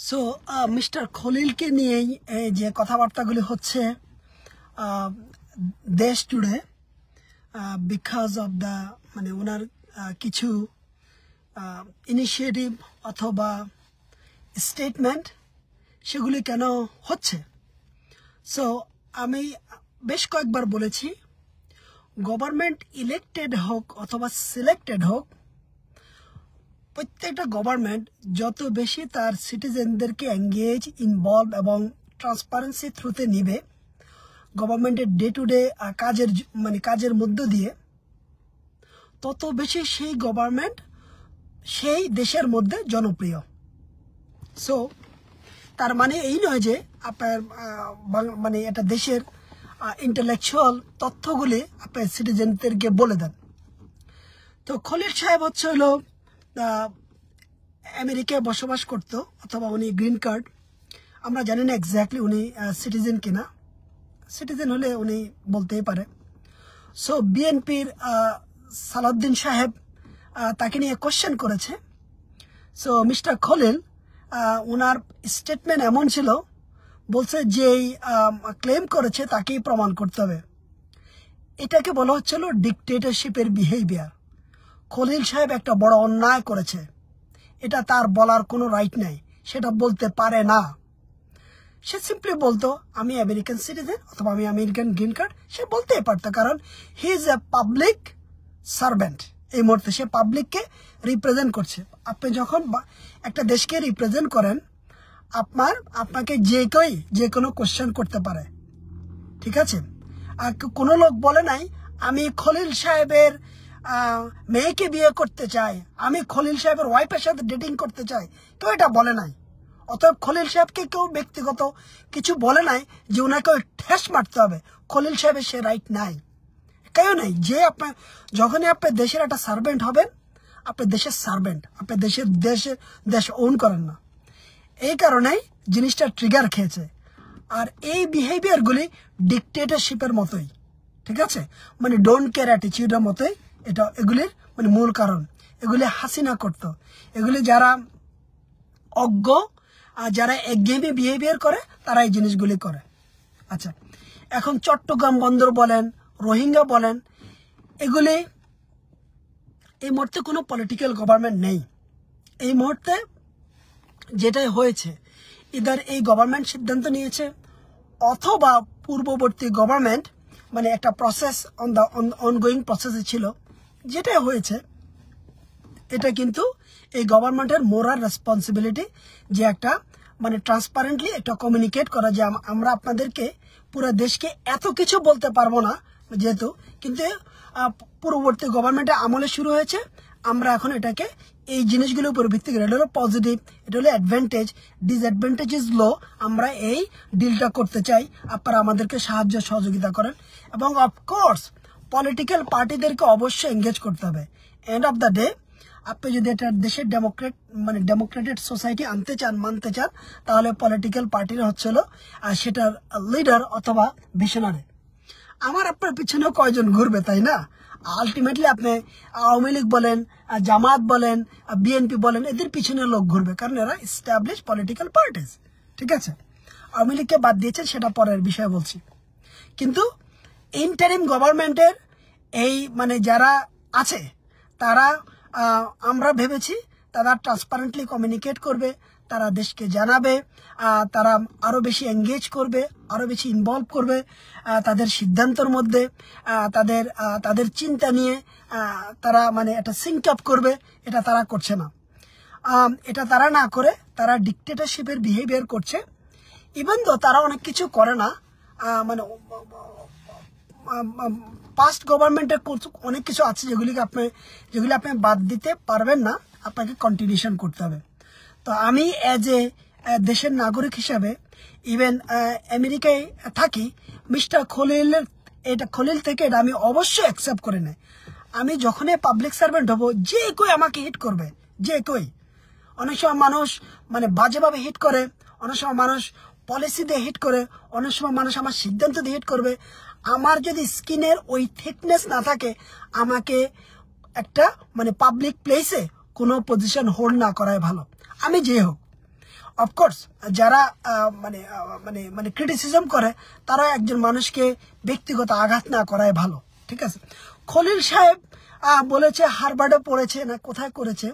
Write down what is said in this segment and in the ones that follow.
So mister খলিলকে নিয়েই যে কথাবার্তাগুলি হচ্ছে দেশ জুড়ে বিকজ অফ দ্য মানে ওনার কিছু ইনিশিয়েটিভ অথবা স্টেটমেন্ট সেগুলি কেন হচ্ছে। সো আমি বেশ কয়েকবার বলেছি, গভর্নমেন্ট ইলেক্টেড হোক অথবা সিলেক্টেড হোক, প্রত্যেকটা গভর্নমেন্ট যত বেশি তার সিটিজেনদেরকে এঙ্গেজ, ইনভলভ এবং ট্রান্সপারেন্সি থ্রুতে নিবে গভর্নমেন্টের ডে টু ডে কাজের মধ্য দিয়ে, তত বেশি সেই গভর্নমেন্ট সেই দেশের মধ্যে জনপ্রিয়। সো তার মানে এই নয় যে আপনার মানে এটা দেশের ইন্টেলেকচুয়াল তথ্যগুলি আপনার সিটিজেনদেরকে বলে দেন। তো খলিল সাহেব হচ্ছে হলো আমেরিকায় বসবাস করতো, অথবা উনি গ্রিন কার্ড, আমরা জানি না এক্স্যাক্টলি উনি সিটিজেন কিনা। সিটিজেন হলে উনি বলতেই পারে। সো বিএনপির সালাউদ্দিন সাহেব তাকে নিয়ে কোশ্চেন করেছে। সো মিস্টার খলিল ওনার স্টেটমেন্ট এমন ছিল, বলছে যেই ক্লেম করেছে তাকেই প্রমাণ করতে হবে। এটাকে বলা হচ্ছিল ডিকটেটরশিপের বিহেভিয়ার। খলিল সাহেব একটা বড় অন্যায় করেছে, এটা তার বলার কোনো রাইট নাই, সেটা বলতে পারে না। সে সিম্পলি বলতো আমি আমেরিকান সিটিজেন অথবা আমি আমেরিকান গ্রিন কার্ড, সে বলতেই পারতো, কারণ he is a public servant. এই মুহূর্তে সে পাবলিককে রিপ্রেজেন্ট করছে। আপনি যখন একটা দেশকে রিপ্রেজেন্ট করেন, আপনাকে যে কোনো কোশ্চেন করতে পারে, ঠিক আছে। আর কোনো লোক বলে নাই আমি খলিল সাহেবের মেয়েকে বিয়ে করতে চাই, আমি খলিল সাহেবের ওয়াইফের সাথে ডেটিং করতে চাই, কেউ এটা বলে নাই। অতএব খলিল সাহেবকে কেউ ব্যক্তিগত কিছু বলে নাই যে ওনাকে ঠেস মারতে হবে। খলিল সাহেবের সে রাইট নাই, কেউ নাই। যে আপনার যখনই আপনার দেশের একটা সার্ভেন্ট হবেন, আপনার দেশের সার্ভেন্ট, আপনার দেশ ওন করেন না। এই কারণেই জিনিসটা ট্রিগার খেয়েছে। আর এই বিহেভিয়ারগুলি ডিকটেটরশিপের মতোই, ঠিক আছে, মানে ডোন্ট কেয়ার অ্যাটিটিউডের মতোই। এগুলির মানে মূল কারণ এগুলি হাসিনা করতো। এগুলি যারা অজ্ঞ আর যারা একঘেয়েমি বিহেভিয়ার করে, তারা এই জিনিসগুলি করে। আচ্ছা, এখন চট্টগ্রাম বন্দর বলেন, রোহিঙ্গা বলেন, এগুলি এই মুহূর্তে কোনো পলিটিক্যাল গভর্নমেন্ট নেই। এই মুহূর্তে যেটাই হয়েছে, ইদার এই গভর্নমেন্ট সিদ্ধান্ত নিয়েছে অথবা পূর্ববর্তী গভর্নমেন্ট মানে একটা প্রসেস অনগোয়িং প্রসেসে ছিল। যেটাই হয়েছে, এটা কিন্তু এই গভর্নমেন্টের মোরাল রেসপন্সিবিলিটি যে একটা মানে ট্রান্সপারেন্টলি একটা কমিউনিকেট করা, যে আমরা আপনাদেরকে পুরো দেশকে এত কিছু বলতে পারবো না যেহেতু, কিন্তু পূর্ববর্তী গভর্নমেন্টের আমলে শুরু হয়েছে। আমরা এখন এটাকে এই জিনিসগুলোর উপর ভিত্তি করে, এটা হলো পজিটিভ, এটা হলো অ্যাডভান্টেজ, ডিসঅ্যাডভান্টেজেস লো, আমরা এই ডিলটা করতে চাই, আপনারা আমাদেরকে সাহায্য সহযোগিতা করেন। এবং অফকোর্স পলিটিক্যাল পার্টিদেরকে অবশ্যই এঙ্গেজ করতে হবে। এন্ড অফ দ্য ডে আপনি যদি এটা দেশের ডেমোক্রেটেড সোসাইটি আনতে চান, মানতে চান, তাহলে পলিটিক্যাল পার্টিরা হচ্ছে হলো সেটার লিডার অথবা ভিশনারি। আমার আপনার পিছনেও কয়জন ঘুরবে, তাই না? আলটিমেটলি আপনি আওয়ামী লীগ বলেন, জামাত বলেন, বিএনপি বলেন, এদের পিছনে লোক ঘুরবে, কারণ এরা এস্টাবলিশ পলিটিক্যাল পার্টিস, ঠিক আছে। আওয়ামী লীগকে বাদ দিয়েছেন সেটা পরের বিষয় বলছি, কিন্তু ইন্টারিম গভর্নমেন্টের এই মানে যারা আছে, তারা আমরা ভেবেছি তারা ট্রান্সপারেন্টলি কমিউনিকেট করবে, তারা দেশকে জানাবে, তারা আরো বেশি এঙ্গেজ করবে, আরো বেশি ইনভলভ করবে তাদের সিদ্ধান্তের মধ্যে, তাদের চিন্তা নিয়ে তারা মানে একটা সিঙ্ক আপ করবে। এটা তারা করছে না। এটা তারা না করে তারা ডিকটেটরশিপের বিহেভিয়ার করছে। ইভেন তো তারা অনেক কিছু করে না, মানে পাস্ট গভর্নমেন্টের অনেক কিছু আছে যেগুলি আপনি বাদ দিতে পারবেন না, আপনাকে কন্টিনিউশন করতে হবে। তো আমি অ্যাজ এ দেশের নাগরিক হিসাবে, ইভেন আমেরিকায় থাকি, মিস্টার খলিল থেকে এটা আমি অবশ্যই অ্যাকসেপ্ট করে নেই। আমি যখনই পাবলিক সার্ভেন্ট হব, যে কেউ আমাকে হিট করবে, যে কেউ। অনেক সময় মানুষ মানে বাজেভাবে হিট করে, অনেক সময় মানুষ পলিসি দিয়ে হিট করে, অনেক সময় মানুষ আমার সিদ্ধান্ত দিয়ে হিট করবে। আমার যদি স্কিনের ওই থিকনেস না থাকে, আমাকে একটা মানে পাবলিক প্লেসে কোনো পজিশন হোল্ড না করাই ভালো, আমি যে হোক। অফকোর্স যারা মানে মানে মানে ক্রিটিসিজম করে তারা একজন মানুষকে ব্যক্তিগত আঘাত না করাই ভালো, ঠিক আছে। খলিল সাহেব বলেছে হারবার্ডে পড়েছে না কোথায় করেছে,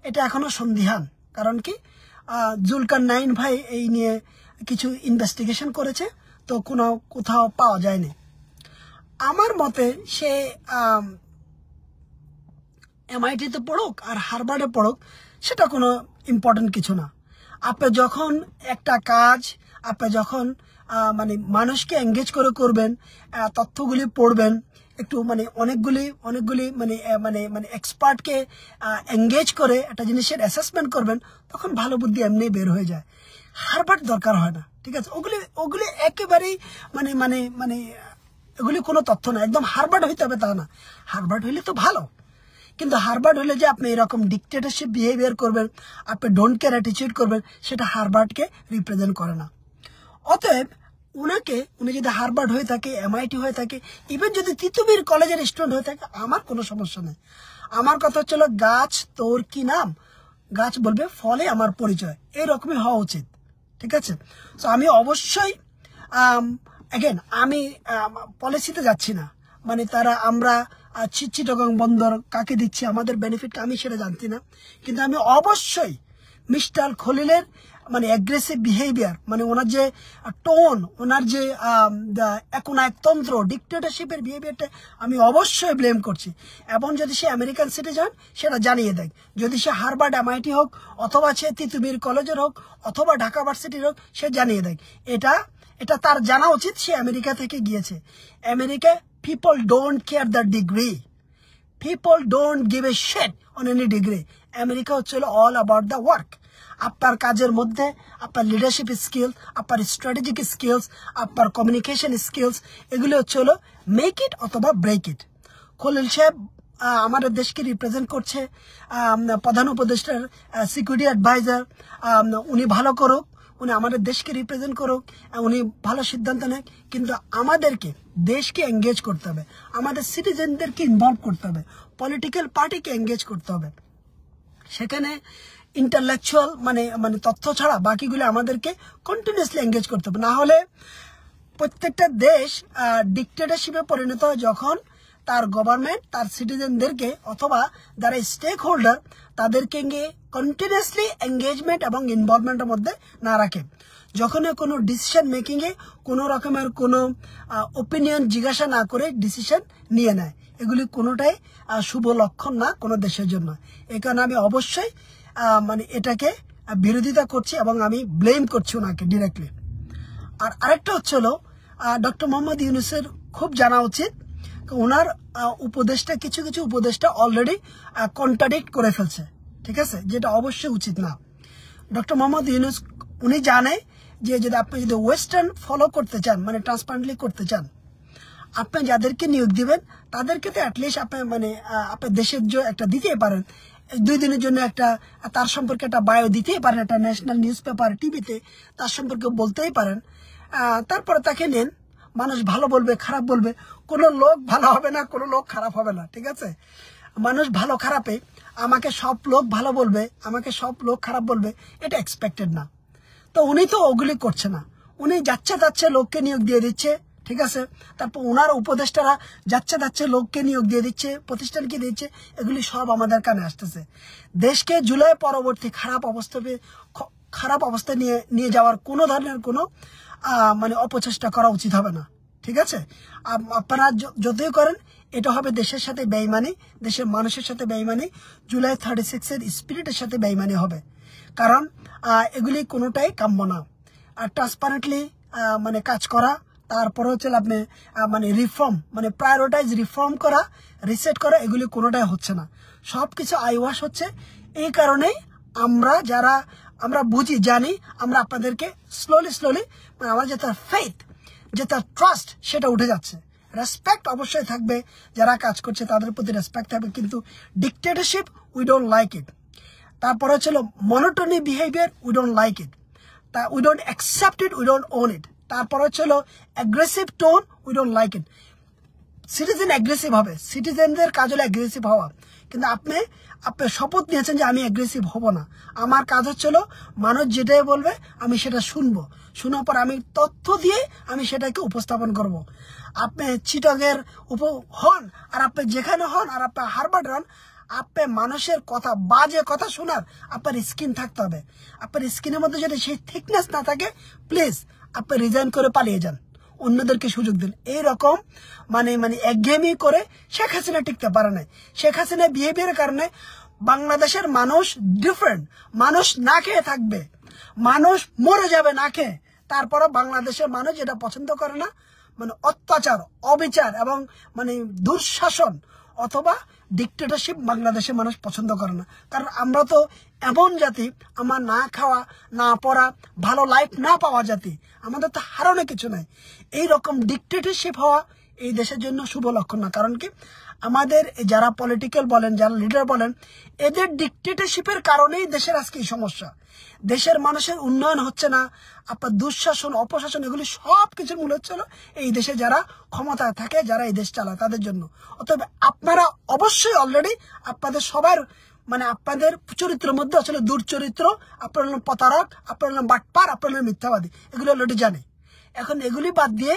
এটা এখনো সন্দিহান। কারণ কি, জুলকারনাইন ভাই এই নিয়ে কিছু ইনভেস্টিগেশন করেছে, তো কোথাও পাওয়া যায়নি। আমার মতে সে MIT-তে পড়ুক আর হারবার্ডে পড়ুক, সেটা কোনো ইম্পর্টেন্ট কিছু না। আপনি যখন একটা কাজ আপনি যখন মানে মানুষকে এঙ্গেজ করে করবেন, তথ্যগুলি পড়বেন, একটু মানে অনেকগুলি মানে মানে মানে এক্সপার্টকে এঙ্গেজ করে একটা জিনিসের অ্যাসেসমেন্ট করবেন, তখন ভালো বুদ্ধি এমনি বের হয়ে যায়। হারবার্ড দরকার হয় না, ঠিক আছে। ওগুলি একেবারেই মানে মানে মানে এগুলি কোনো তথ্য না। একদম হারবার্ড হইতে হবে তা না, হারবার্ড হইলে তো ভালো, কিন্তু হারবার্ড হলে যে আপনি এরকম ডিক্টেটরশিপ বিহেভিয়ার করবেন, আপনি ডোন্ট কেয়ার অ্যাটিটিউড করবেন, সেটা হারবার্ডকে রিপ্রেজেন্ট করে না। অতএব উনি যদি হারবার্ড হয়ে থাকে, MIT হয়ে থাকে, ইভেন যদি তিতুমির কলেজের স্টুডেন্ট হয়ে থাকে, আমার কোনো সমস্যা নেই। আমার কথা হচ্ছিল, গাছ তোর কি নাম, গাছ বলবে ফলে আমার পরিচয়, এইরকমই হওয়া উচিত, ঠিক আছে। সো আমি অবশ্যই অ্যাগেন আমি পলিসিতে যাচ্ছি না, মানে আমরা চিটগাং বন্দর কাকে দিচ্ছি, আমাদের বেনিফিট আমি সেটা জানছি না, কিন্তু আমি অবশ্যই মিস্টার খলিলের মানে অ্যাগ্রেসিভ বিহেভিয়ার, মানে ওনার যে টোন, ওনার যে একতন্ত্র ডিক্টেটরশিপের বিহেভিয়ারটা আমি অবশ্যই ব্লেম করছি। এবং যদি সে আমেরিকান সিটিজেন সেটা জানিয়ে দেয়, যদি সে হারবার্ড MIT হোক, অথবা সে তিতুমির কলেজের হোক, অথবা ঢাকা ভার্সিটির হোক, সে জানিয়ে দেয়। এটা তার জানা উচিত, সে আমেরিকা থেকে গিয়েছে। আমেরিকায় people don't care the degree, people don't give a shit on any degree. America হচ্ছে all about the work. আপনার কাজের মধ্যে আপনার লিডারশিপ স্কিল, আপনার স্ট্র্যাটেজিক স্কিলস, আপনার কমিউনিকেশন স্কিলস, এগুলো হচ্ছে মেক ইট অথবা ব্রেক ইট। খলিল সাহেব আমাদের দেশকে রিপ্রেজেন্ট করছে, প্রধান উপদেষ্টার সিকিউরিটি অ্যাডভাইজার, উনি ভালো করুক, উনি আমাদের দেশকে রিপ্রেজেন্ট করুক, উনি ভালো সিদ্ধান্ত নেয়, কিন্তু আমাদেরকে দেশকে এঙ্গেজ করতে হবে, আমাদের সিটিজেনদেরকে ইনভলভ করতে হবে, পলিটিক্যাল পার্টিকে এঙ্গেজ করতে হবে। সেখানে ইন্টালেকচুয়াল মানে মানে তথ্য ছাড়া বাকিগুলো আমাদেরকে কন্টিনিউয়াসলি এঙ্গেজ করতে হবে। না হলে প্রত্যেকটা দেশ ডিক্টেটরশিপে পরিণত হয় যখন তার গভর্নমেন্ট তার সিটিজেনদেরকে অথবা যারা স্টেক হোল্ডার তাদেরকে কন্টিনিউয়াসলি এঙ্গেজমেন্ট এবং ইনভলভমেন্টের মধ্যে না রাখে। যখন কোনো ডিসিশন মেকিংয়ে কোনো রকমের কোনো ওপিনিয়ন জিজ্ঞাসা না করে ডিসিশন নিয়ে নেয়, এগুলি কোনোটাই শুভ লক্ষণ না কোনো দেশের জন্য। এই কারণে আমি অবশ্যই মানে এটাকে বিরোধিতা করছি এবং আমি ব্লেম করছি ওনাকে ডিরেক্টলি। আর আরেকটা হচ্ছে ডক্টর মোহাম্মদ ইউনূসের খুব জানা উচিত, ওনার উপদেশটা কিছু উপদেশটা অলরেডি কন্ট্রাডিক্ট করে ফেলছে, ঠিক আছে, যেটা অবশ্যই উচিত না। ডক্টর মোহাম্মদ ইউনূস উনি জানে যে যদি আপনি যদি ওয়েস্টার্ন ফলো করতে চান, মানে ট্রান্সপারেন্টলি করতে চান, আপনি যাদেরকে নিয়োগ দিবেন তাদেরকে তো অ্যাটলিস্ট আপনি মানে আপনার দেশের জন্য একটা দিতেই পারেন, 2 দিনের জন্য একটা তার সম্পর্কে একটা বায়ো দিতেই পারেন, একটা ন্যাশনাল নিউজ পেপার টিভিতে তার সম্পর্কে বলতেই পারেন। তারপরে তাকে নেন, মানুষ ভালো বলবে খারাপ বলবে, কোনো লোক ভালো হবে না, কোনো লোক খারাপ হবে না, ঠিক আছে। মানুষ ভালো খারাপে আমাকে সব লোক ভালো বলবে, আমাকে সব লোক খারাপ বলবে, এটা এক্সপেক্টেড না। তো উনি তো ওগুলি করছে না, উনি যাচ্ছে লোককে নিয়োগ দিয়ে দিচ্ছে, ঠিক আছে। তারপর ওনার উপদেষ্টারা যাচ্ছে লোককে নিয়োগ দিয়ে দিচ্ছে, প্রতিষ্ঠানকে দিচ্ছে, এগুলি সব আমাদের কানে আসতেছে। দেশকে জুলাই পরবর্তী খারাপ অবস্থায় নিয়ে যাওয়ার কোনো ধরনের কোনো মানে অপচেষ্টা করা উচিত হবে না, ঠিক আছে। আপনারা যতই করেন এটা হবে দেশের সাথে বেইমানি, দেশের মানুষের সাথে বেইমানি, জুলাই 36-এর স্পিরিটের সাথে বেইমানি হবে। কারণ এগুলি কোনোটাই কাম্য না। আর ট্রান্সপারেন্টলি মানে কাজ করা, তারপরে হচ্ছে আপনি মানে রিফর্ম, মানে প্রায়োরিটাইজ রিফর্ম করা, রিসেট করা, এগুলি কোনোটাই হচ্ছে না, সব কিছু আইওয়াশ হচ্ছে। এই কারণেই আমরা বুঝি জানি, আমরা আপনাদেরকে স্লোলি মানে আমার যে তার ফেথ, যে তার ট্রাস্ট, সেটা উঠে যাচ্ছে। রেসপেক্ট অবশ্যই থাকবে, যারা কাজ করছে তাদের প্রতি রেসপেক্ট থাকবে, কিন্তু dictatorship we don't like it. তারপরে হচ্ছে monotony behaviour we don't like it, we don't accept it, we don't on ইট। তারপর হচ্ছে aggressive tone, we don't like it. Citizen aggressive হবে, সিটিজেনদের কাজ হলো অ্যাগ্রেসিভ হওয়া, কিন্তু আপনি শপথ নিয়েছেন যে আমি অ্যাগ্রেসিভ হব না। আমার কাজ হচ্ছিল মানুষ যেটাই বলবে আমি সেটা শুনবো, শোনার পর আমি তথ্য দিয়ে আমি সেটাকে উপস্থাপন করব। আপনি চিটগের হন আর আপনি যেখানে হন আর আপনি হারবার্ড হন, আপনি মানুষের কথা, বাজে কথা শোনার আপনার স্কিন থাকতে হবে। আপনার স্কিনের মধ্যে যদি সেই থিকনেস না থাকে, প্লিজ আপনি রিজাইন করে পালিয়ে যান, অন্যদেরকে সুযোগ দিন। এইরকম মানে একঘেয়েমি করে শেখ হাসিনা টিকতে পারে না। শেখ হাসিনা বিহেভিয়ারের কারণে বাংলাদেশের মানুষ ডিফারেন্ট, মানুষ না খেয়ে থাকবে, মানুষ মরে যাবে না খেয়ে। তারপরও বাংলাদেশের মানুষ এটা পছন্দ করে না, মানে অত্যাচার, অবিচার এবং মানে দুঃশাসন অথবা ডিক্টেটরশিপ বাংলাদেশের মানুষ পছন্দ করে না। কারণ আমরা তো এমন জাতি, আমার না খাওয়া, না পড়া, ভালো লাইফ না পাওয়া জাতি, আমাদের তো হারানো কিছু নাই। এইরকম ডিক্টেটরশিপ হওয়া এই দেশের জন্য শুভ লক্ষণ না। কারণ কি, আমাদের যারা পলিটিক্যাল বলেন, যারা লিডার বলেন, এদের ডিক্টেটরশিপের কারণেই দেশের আজকে এই সমস্যা। দেশের মানুষের উন্নয়ন হচ্ছে না, আপনার দুঃশাসন, অপশাসন, এগুলি সব কিছুর মূল হচ্ছিল এই দেশে যারা ক্ষমতায় থাকে, যারা এই দেশ চালায় তাদের জন্য। অতএব আপনারা অবশ্যই অলরেডি আপনাদের সবার মানে আপনাদের চরিত্রের মধ্যে আসলে দুর্চরিত্র, আপনার হলেন প্রতারক, আপনার হলেন বাটপার, আপনার হলেন মিথ্যাবাদী, এগুলো অলরেডি জানে। এখন এগুলি বাদ দিয়ে,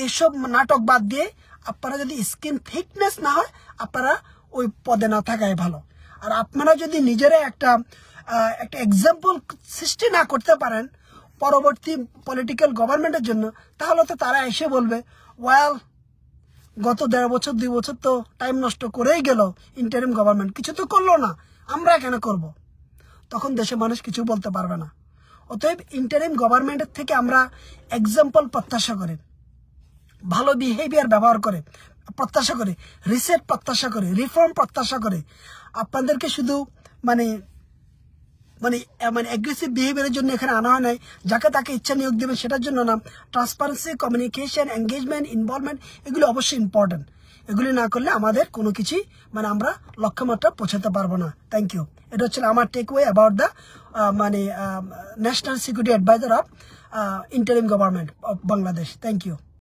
এইসব নাটক বাদ দিয়ে আপনারা যদি স্কিন থিকনেস না হয়, আপনারা ওই পদে না থাকাই ভালো। আর আপনারা যদি নিজেরা একটা এক্সাম্পল সৃষ্টি না করতে পারেন পরবর্তী পলিটিক্যাল গভর্নমেন্টের জন্য, তাহলে তো তারা এসে বলবে, ওয়েল গত 1.5 বছর 2 বছর তো টাইম নষ্ট করেই গেল ইন্টারিম গভর্নমেন্ট, কিছু তো করলো না, আমরা কেন করব? তখন দেশের মানুষ কিছু বলতে পারবে না। অতএব ইন্টারিম গভর্নমেন্টের থেকে আমরা এক্সাম্পল প্রত্যাশা করি, ভালো বিহেভিয়ার ব্যবহার করে প্রত্যাশা করে, রিসেট প্রত্যাশা করে, রিফর্ম প্রত্যাশা করে। আপনাদেরকে শুধু মানে অ্যাগ্রেসিভ বিহেভিয়ারের জন্য এখানে আনা হয় নাই, যাকে তাকে ইচ্ছা নিয়োগ দেবেন সেটার জন্য না। ট্রান্সপারেন্সি, কমিউনিকেশন, এঙ্গেজমেন্ট, ইনভলভমেন্ট, এগুলো অবশ্যই ইম্পর্টেন্ট। এগুলি না করলে আমাদের কোনো কিছুই আমরা লক্ষ্যমাত্রা পৌঁছাতে পারবো না। Thank you. এটা হচ্ছে আমার takeaway about the national security adviser of interim government of Bangladesh. Thank you.